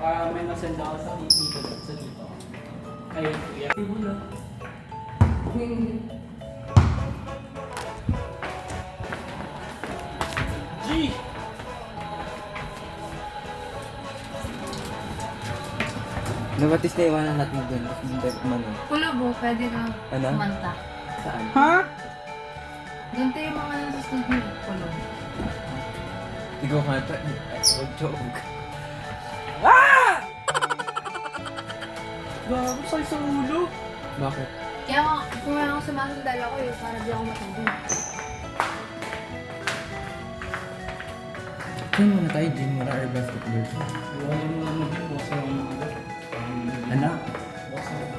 May nasend ako sa dito. Sa dito. Ay, kuya. Tibulo. G! Nabatis na iwanan natin doon. Tapos doon tayo kumano. Kulabo, pwede ka Ano? kumanta. Saan? Ha? Doon tayo yung mga nasa studio. Kulabo. Ikaw kanta. Ay, joke. Gago sa'yo sa ulo. Bakit? Kaya kung ako sumasandal ako eh, para di ako matanda. Saan muna tayo? Gym muna or basketball? Wala mo lang mag-boss lang mga Anak? boss lang.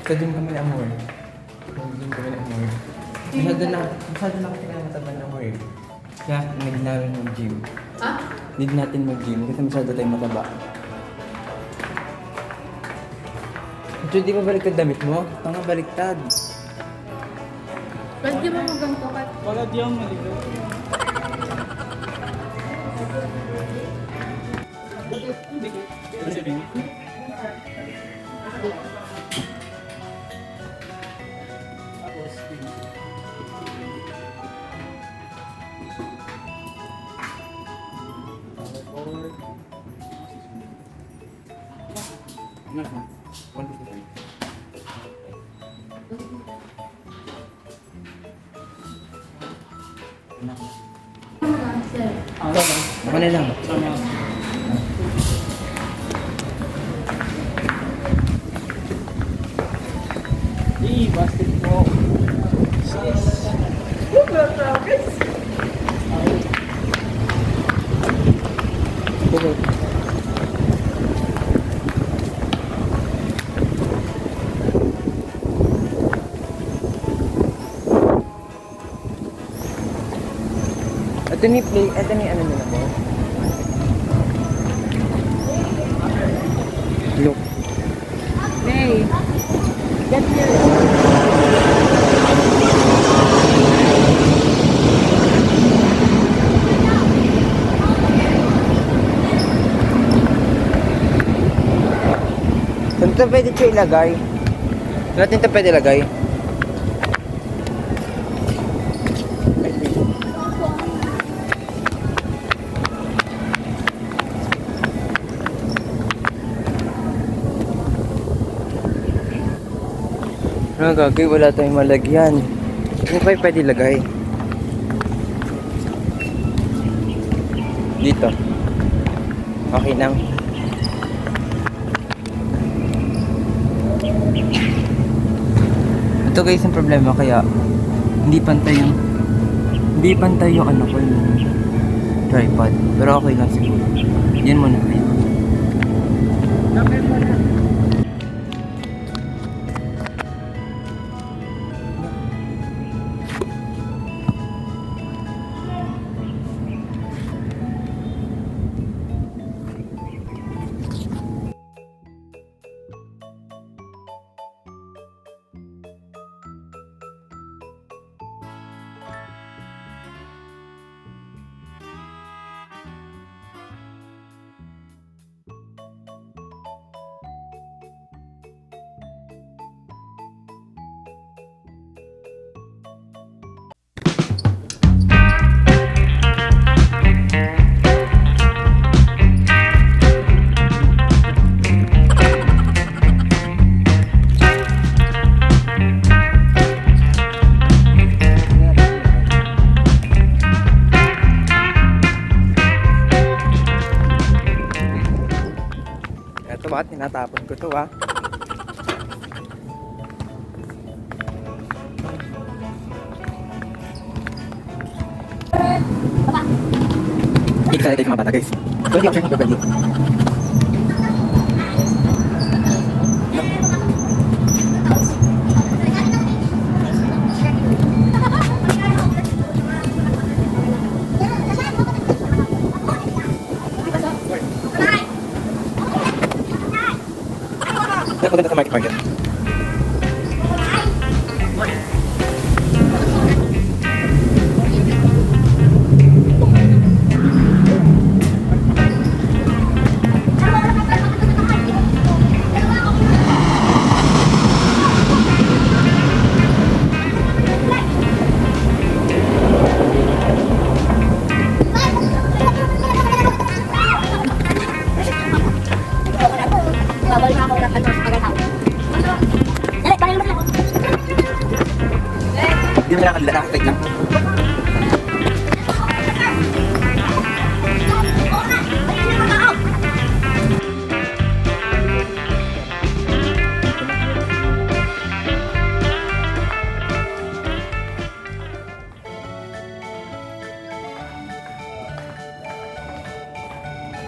Sa gym kami ni Amor. Sa gym kami ni Amor. Masyado na kasi kaya mataba ng Amor eh. Kaya need namin mag-gym. Ha? Need natin mag-gym kasi masyado tayong mataba. Ito, di ba baliktad damit mo? Tanga baliktad. Pwede mo maganto ka. Wala di ako maligaw. Hindi ko. Ano sabihin? Tapos, forward. Ano? 155. Anak. Sir. Ako na lang. Sama. Basketball. Okay. Ito ni play, ito ni ano nila mo? Look. Hey. Get here. Saan ito pwede ito ilagay? Saan natin ito pwede ilagay? Ano gagawin? Wala tayong malagyan. Saan pa pwede ilagay? Dito. Okay lang. Ito guys ang problema kaya hindi pantay yung ano ko yung tripod. Pero okay lang siguro. Yan muna guys. Ito bakit tinatapon ko to ah. Excited yung mga bata guys. So hindi ako sure kung pwede. Maganda sa market.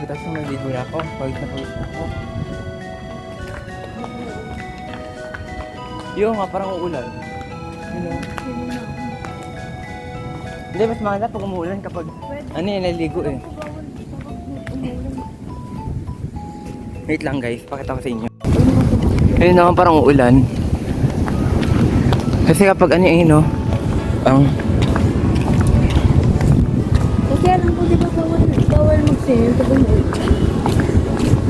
Tapos naligo na ako. Pagod na ako. Yung nga, parang uulan. Hello. Hindi, mas maganda pag umuulan kapag naliligo eh. Wait lang guys, pakita ko sa inyo. Ayun naman parang uulan. Kasi kapag ang Kasi alam ko, di ba bawal mag-sale sa bundok?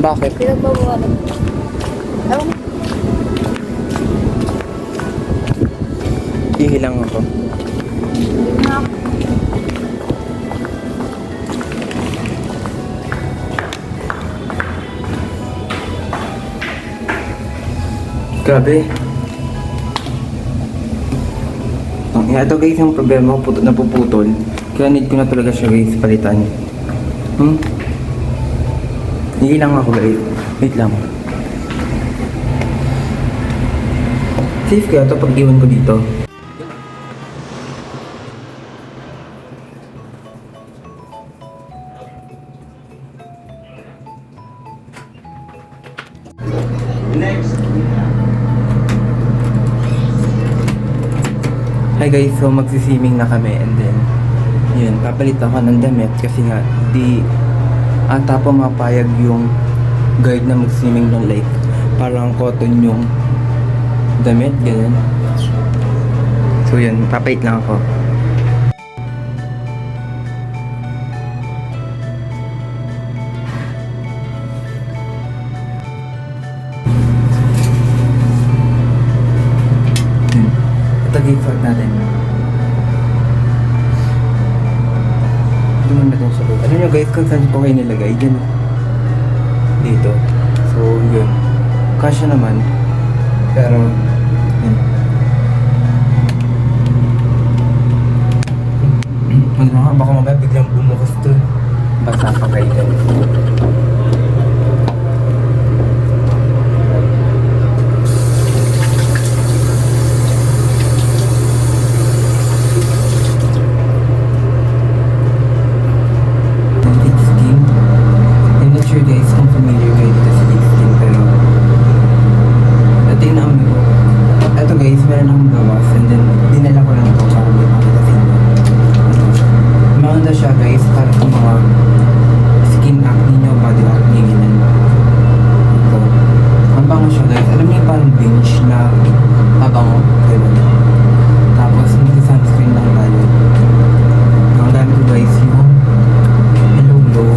bakit? Pinagbabawalan. Ewan ko. Hihilang ako. Hindi na ako. Grabe. Ito guys yung problema ko, napuputol. Kaya need ko na talaga siya guys, palitan. Hihilang ako guys. Wait lang. Safe kaya ito pag iwan ko dito. Hi guys, so magsiswimming na kami and then yun, papalit ako ng damit kasi nga di ata pa mapayag yung guide na magswimming ng lake. Parang cotton yung damit, ganyan. So yun, papalit lang ako. Ito gift natin. Doon natin siya. Alam nyo guys kung saan ko kayo nilagay dyan. Dito. So yun. Kasya naman. Pero yun. Baka mamaya biglang bumukas to. Basa pa kayo dyan. Guys, kung familiar kayo dito sa Big Skin, pero ito guys, meron akong gawas and then dinala ko lang ito para may makita sa inyo. Maganda siya guys para sa mga skin acne nyo, body acne, ganyan. Ito. Ang bango siya guys, alam niyo parang bench na mabango, ganyan. Tapos may sunscreen lang tayo. Ang dami ko guys yung Hello Glow.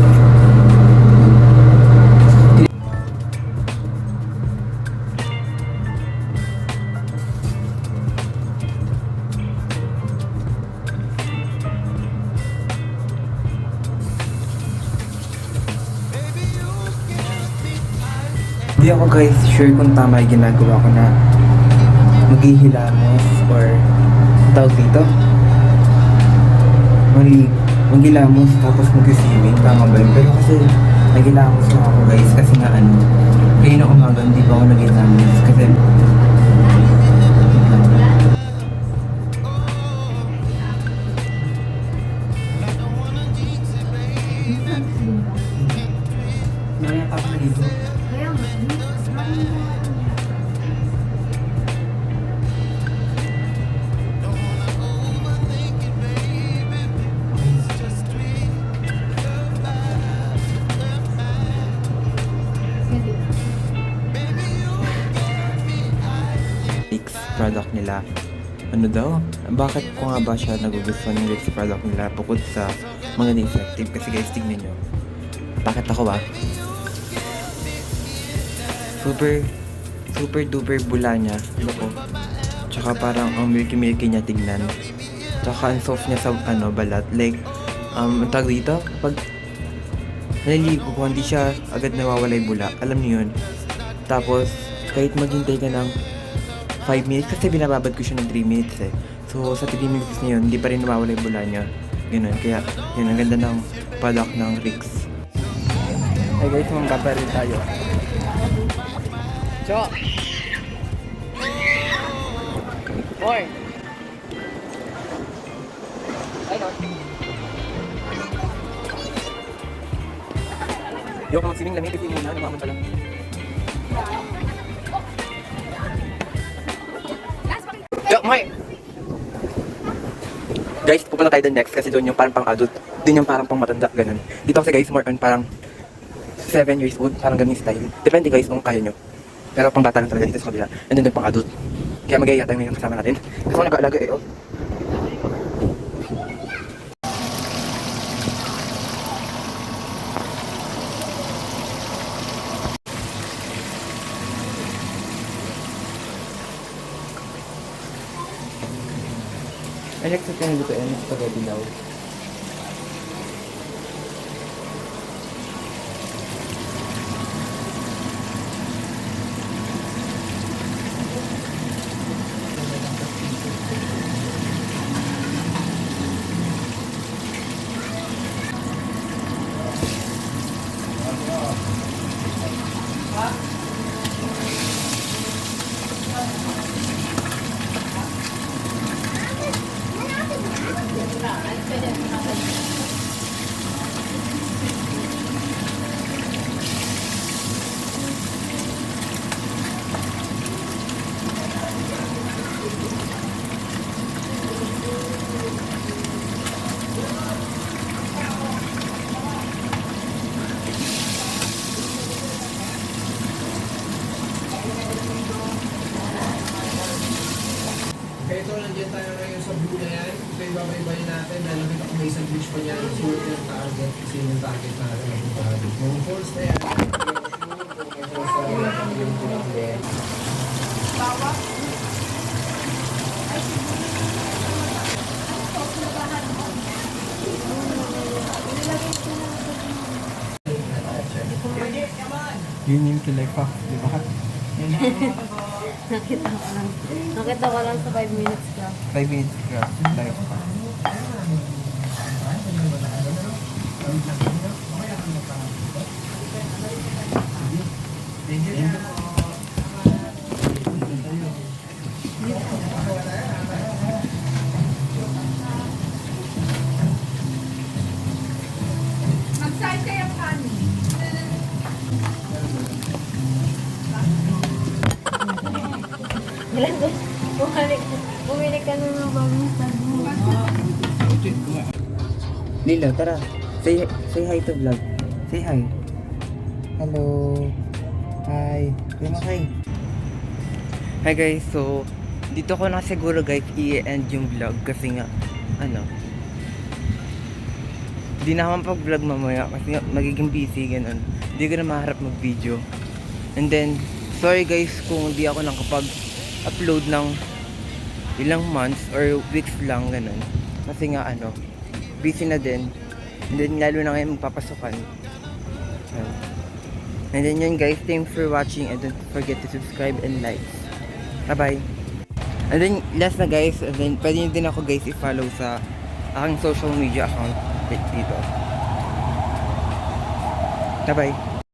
Hindi ako guys sure kung tama yung ginagawa ko na maghihilamos or tawag dito maghilamos tapos mag-swimming, tama ba yun? Pero kasi naghilamos na ako guys kasi nga kayo na umaga hindi pa ako naghilamos kasi nakayatap na dito. Kaya nga, product nila. Ano daw? Bakit ko nga ba siya nagugustuhan yung Wix product nila bukod sa mga effective? Kasi guys, tignan nyo. Bakit ako ba? Super duper bula niya. Ano ko? Tsaka parang ang milky niya tignan. Tsaka ang soft niya sa balat. Like, tag dito, pag naliligo ko, hindi siya agad nawawala yung bula. Alam niyo yun. Tapos, kahit maghintay ka ng 5 minutes, kasi binababad ko siya ng 3 minutes eh. So, sa 3 minutes na yun, hindi pa rin nawawala yung bula niya. Ganun. Kaya, yun, ang ganda ng product ng Wix. Hey guys, magpaparil tayo. So, boy! Ayun. Yung mag-swimming lamig kasi muna, namamon pala. Yo, May! Guys, pupunta tayo doon next kasi doon yung parang pang-adult. Doon yung parang pang-matanda, ganun. Dito kasi guys, more on parang 7 years old, parang ganun yung style. Depende guys kung kaya nyo. Pero pang bata lang talaga dito sa kabila. And then doon pang-adult. Kaya mag-iaya tayo ngayon kasama natin. Kasi ako nag-aalaga eh, oh. I like sa pinaglutuin sa spaghetti daw. Kaya ito, nandiyan tayo ngayon sa blue na yan. Ito yung babaybayin natin dahil nakita ko may isang beach pa niyan. Suot yung target. Kasi yung target natin ang target. Yung falls na yan. Yung falls na yan. Yung pinakabit. Yun yung kilay pa, di ba? Nakita ko lang sa 5 minutes ka. 5 minutes ka, live pa. Mag-side kayo kami. Ilan ba? Bumili ka na ng bagong sabi mo. Lilo, tara. Say hi to vlog. Say hi. Hello. Hi. Hi. Hi guys, so dito ko na siguro guys i-end yung vlog kasi nga hindi na ako pag-vlog mamaya kasi nga magiging busy ganun. Hindi ko na maharap mag-video. And then sorry guys kung hindi ako nakapag-upload ng ilang months or weeks lang ganun. Kasi nga busy na din. And then lalo na ngayon magpapasukan. And then yun guys, thanks for watching and don't forget to subscribe and like. Bye bye. And then last na guys, and then pwede nyo din ako guys i-follow sa aking social media account dito. Bye bye.